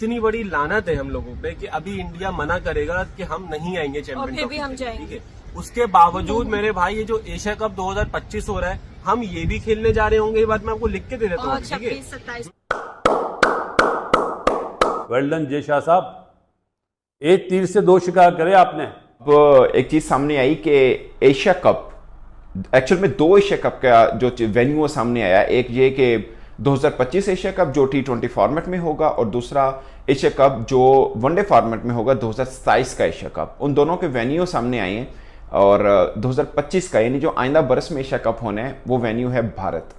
इतनी बड़ी लानत है हम लोगों पे कि अभी इंडिया मना करेगा कि हम नहीं आएंगे चैंपियन और फिर भी हम ट्रॉफी, जाएंगे। ठीक है। उसके बावजूद मेरे भाई ये जो एशिया कप 2025 हो रहा है, हम ये भी खेलने जा रहे होंगे। ये बात मैं आपको लिख के दे देता हूँ, और ठीक है। 26-27 वेल डन जय शाह साहब, एक तीर से दो शिकार करे आपने। अब एक चीज सामने आई कि एशिया कप एक्चुअल में दो एशिया कप का जो वेन्यू सामने आया, एक ये कि 2025 एशिया कप जो T20 फॉर्मेट में होगा और दूसरा एशिया कप जो वनडे फॉर्मेट में होगा 2027 का एशिया कप। उन दोनों के वेन्यू सामने आए हैं और 2025 का यानी जो आइंदा बरस में एशिया कप होना है वो वेन्यू है भारत।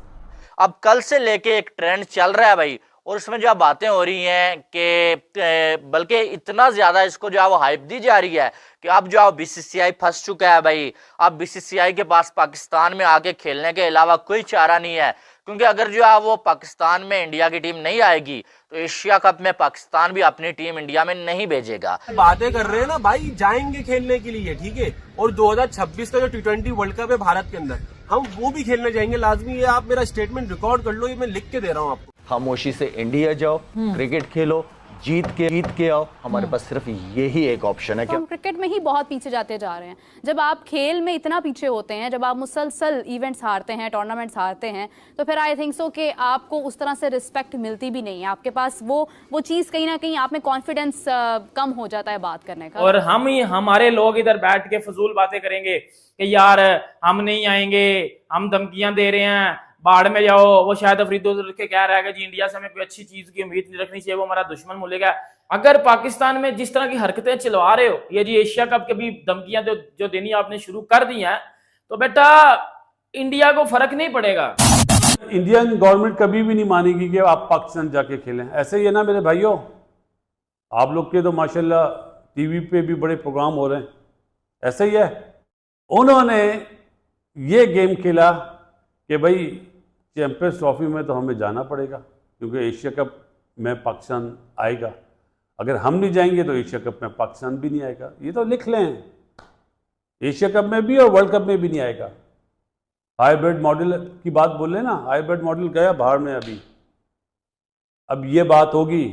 अब कल से लेके एक ट्रेंड चल रहा है भाई, और उसमें जो बातें हो रही हैं कि बल्कि इतना ज्यादा इसको जो है वो हाइप दी जा रही है कि अब जो है बीसीसीआई फंस चुका है भाई। अब बीसीसीआई के पास पाकिस्तान में आके खेलने के अलावा कोई चारा नहीं है, क्योंकि अगर जो है वो पाकिस्तान में इंडिया की टीम नहीं आएगी तो एशिया कप में पाकिस्तान भी अपनी टीम इंडिया में नहीं भेजेगा। बातें कर रहे हैं ना भाई, जाएंगे खेलने के लिए, ठीक है। और 2026 का जो T20 वर्ल्ड कप है भारत के अंदर, हम वो भी खेलने जाएंगे लाजमी। ये आप मेरा स्टेटमेंट रिकॉर्ड कर लो, ये मैं लिख के दे रहा हूँ आपको। खामोशी से इंडिया जाओ, क्रिकेट खेलो, जीत के आओ। हमारे पास सिर्फ यही एक ऑप्शन है कि हम क्रिकेट में ही बहुत पीछे जाते जा रहे हैं। जब आप खेल में इतना पीछे होते हैं, जब आप मुसलसल इवेंट्स हारते हैं, टूर्नामेंट्स हारते हैं, तो फिर आई थिंक सो कि आपको उस तरह से रिस्पेक्ट मिलती भी नहीं है। आपके पास वो चीज़ कहीं ना कहीं आप में कॉन्फिडेंस कम हो जाता है बात करने का। और हमारे लोग इधर बैठ के फजूल बातें करेंगे कि यार हम नहीं आएंगे, हम धमकियां दे रहे हैं, बाढ़ में जाओ। वो शायद अफरीदो के कह रहा है कि जी इंडिया से हमें कोई अच्छी चीज की उम्मीद नहीं रखनी चाहिए, वो हमारा दुश्मन बोलेगा। अगर पाकिस्तान में जिस तरह की हरकतें चलवा रहे हो, ये जी एशिया कप के भी धमकियां जो देनी आपने शुरू कर दी हैं, तो बेटा इंडिया को फर्क नहीं पड़ेगा। इंडियन गवर्नमेंट कभी भी नहीं मानेगी कि आप पाकिस्तान जाके खेलें। ऐसे ही है ना मेरे भाइयों, आप लोग के तो माशाल्लाह टीवी पे भी बड़े प्रोग्राम हो रहे हैं, ऐसे ही है। उन्होंने ये गेम खेला कि भाई चैंपियंस ट्रॉफी में तो हमें जाना पड़ेगा क्योंकि एशिया कप में पाकिस्तान आएगा। अगर हम नहीं जाएंगे तो एशिया कप में पाकिस्तान भी नहीं आएगा। ये तो लिख लें, एशिया कप में भी और वर्ल्ड कप में भी नहीं आएगा। हाइब्रिड मॉडल की बात बोल रहे ना, हाइब्रिड मॉडल गया बाहर में अभी। अब ये बात होगी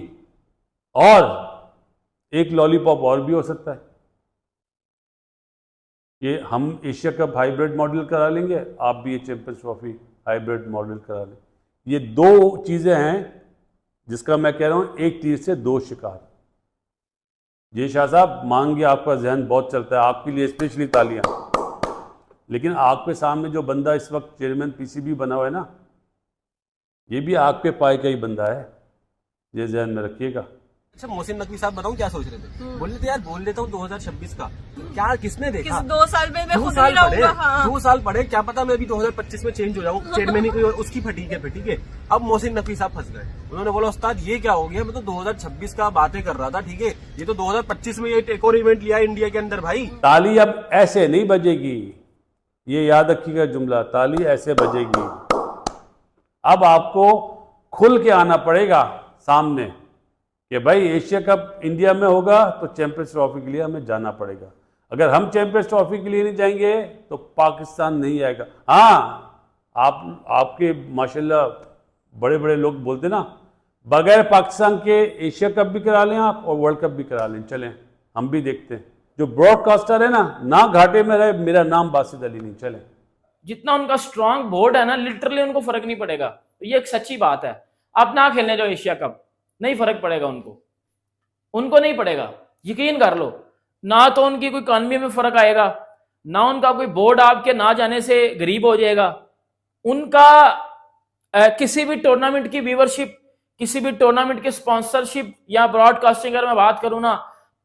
और एक लॉलीपॉप और भी हो सकता है। ये हम एशिया कप हाइब्रिड मॉडल करा लेंगे, आप भी ये चैंपियंस ट्रॉफी हाइब्रिड मॉडल करा लें। ये दो चीजें हैं जिसका मैं कह रहा हूं एक तीर से दो शिकार। जय शाह साहब, मांगे आपका जहन बहुत चलता है, आपके लिए स्पेशली तालियां। लेकिन आग पे सामने जो बंदा इस वक्त चेयरमैन पीसीबी बना हुआ है ना, ये भी आग पे पाए का ही बंदा है, ये जहन में रखिएगा। अच्छा मोहसिन नकवी साहब बताऊं क्या सोच रहे थे? बोल रहे थे यार बोल देता हूँ 2026 का, क्या किसने देखा? 2 साल में मैं खुद साल नहीं पढ़े, रहूंगा। हाँ। 2 साल पढ़े, क्या पता मैं अभी 2025 में चेंज हो जाऊं, चेयरमैन ही कोई और उसकी फटीक है, ठीक है। अब मोहसिन नकवी साहब फंस गए। उन्होंने बोला उस्ताद ये क्या हो गया, मैं तो 2026 का बातें कर रहा था, ठीक है। ये तो 2025 में ये एक और इवेंट लिया इंडिया के अंदर भाई। ताली अब ऐसे नहीं बजेगी, ये याद रखिएगा जुमला, ताली ऐसे बजेगी। अब आपको खुल के आना पड़ेगा सामने कि भाई एशिया कप इंडिया में होगा तो चैंपियंस ट्रॉफी के लिए हमें जाना पड़ेगा। अगर हम चैंपियंस ट्रॉफी के लिए नहीं जाएंगे तो पाकिस्तान नहीं आएगा। हाँ, आपके माशाल्लाह बड़े बड़े लोग बोलते ना, बगैर पाकिस्तान के एशिया कप भी करा लें आप और वर्ल्ड कप भी करा लें, चलें हम भी देखते हैं। जो ब्रॉडकास्टर है ना घाटे में रहे, मेरा नाम बासित अली नहीं, चलें। जितना उनका स्ट्रांग बोर्ड है ना, लिटरली उनको फर्क नहीं पड़ेगा। तो ये एक सच्ची बात है। आप ना खेलने जाओ एशिया कप, नहीं फर्क पड़ेगा उनको नहीं पड़ेगा, यकीन कर लो। ना तो उनकी कोई इकॉनमी में फर्क आएगा, ना उनका कोई बोर्ड आपके ना जाने से गरीब हो जाएगा। उनका किसी भी टूर्नामेंट की व्यूवरशिप, किसी भी टूर्नामेंट की स्पॉन्सरशिप या ब्रॉडकास्टिंग अगर मैं बात करूं ना,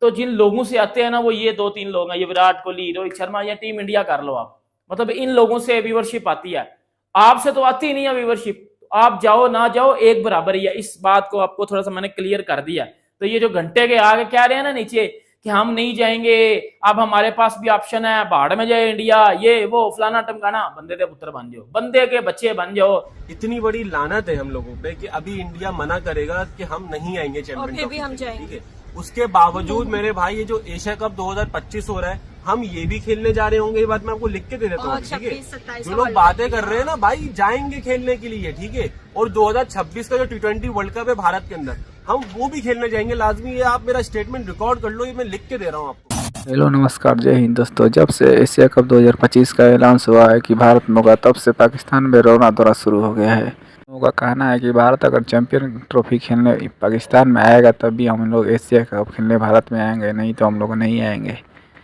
तो जिन लोगों से आते हैं ना वो ये 2-3 लोग हैं, ये विराट कोहली, रोहित शर्मा या टीम इंडिया कर लो आप, मतलब इन लोगों से व्यूवरशिप आती है। आपसे तो आती ही नहीं है व्यूवरशिप। आप जाओ ना जाओ एक बराबर ही है। इस बात को आपको थोड़ा सा मैंने क्लियर कर दिया। तो ये जो घंटे के आगे कह रहे हैं ना नीचे कि हम नहीं जाएंगे, अब हमारे पास भी ऑप्शन है, बाहर में जाए इंडिया, ये वो फलाना टमकाना, बंदे के पुत्र बन जाओ, बंदे के बच्चे बन जाओ। इतनी बड़ी लानत है हम लोगों पे कि अभी इंडिया मना करेगा कि हम नहीं आएंगे और चैंपियन फिर भी हम ट्रॉफी, जाएंगे। ठीक है। उसके बावजूद मेरे भाई ये जो एशिया कप 2025 हो रहा है, हम ये भी खेलने जा रहे होंगे, ये बात मैं आपको लिख के दे देता हूँ, और ठीक है। 26-27 जो लोग बातें कर रहे हैं ना भाई, जाएंगे खेलने के लिए, ठीक है। और 2026 का जो T20 वर्ल्ड कप है भारत के अंदर, हम वो भी खेलने जाएंगे लाजमी। ये आप मेरा स्टेटमेंट रिकॉर्ड कर लो, ये मैं लिख के दे रहा हूँ आपको। हेलो नमस्कार, जय हिंद दोस्तों। जब से एशिया कप 2025 का ऐलान हुआ है कि भारत में होगा, तब से पाकिस्तान में रोना धोना शुरू हो गया है। लोगों का कहना है कि भारत अगर चैंपियन ट्रॉफी खेलने पाकिस्तान में आएगा तब भी हम लोग एशिया कप खेलने भारत में आएंगे, नहीं तो हम लोग नहीं आएंगे,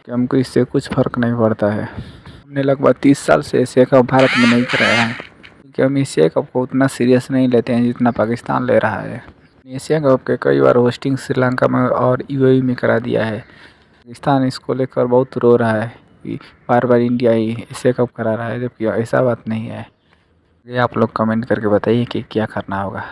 कि हमको इससे कुछ फ़र्क नहीं पड़ता है। हमने लगभग 30 साल से एशिया कप भारत में नहीं कराया है, क्योंकि हम एशिया कप को उतना सीरियस नहीं लेते हैं जितना पाकिस्तान ले रहा है। एशिया कप के कई बार होस्टिंग श्रीलंका में और यूएई में करा दिया है। पाकिस्तान इसको लेकर बहुत रो रहा है कि बार बार इंडिया ही एशिया कप करा रहा है, जबकि ऐसा बात नहीं है। ये आप लोग कमेंट करके बताइए कि क्या करना होगा।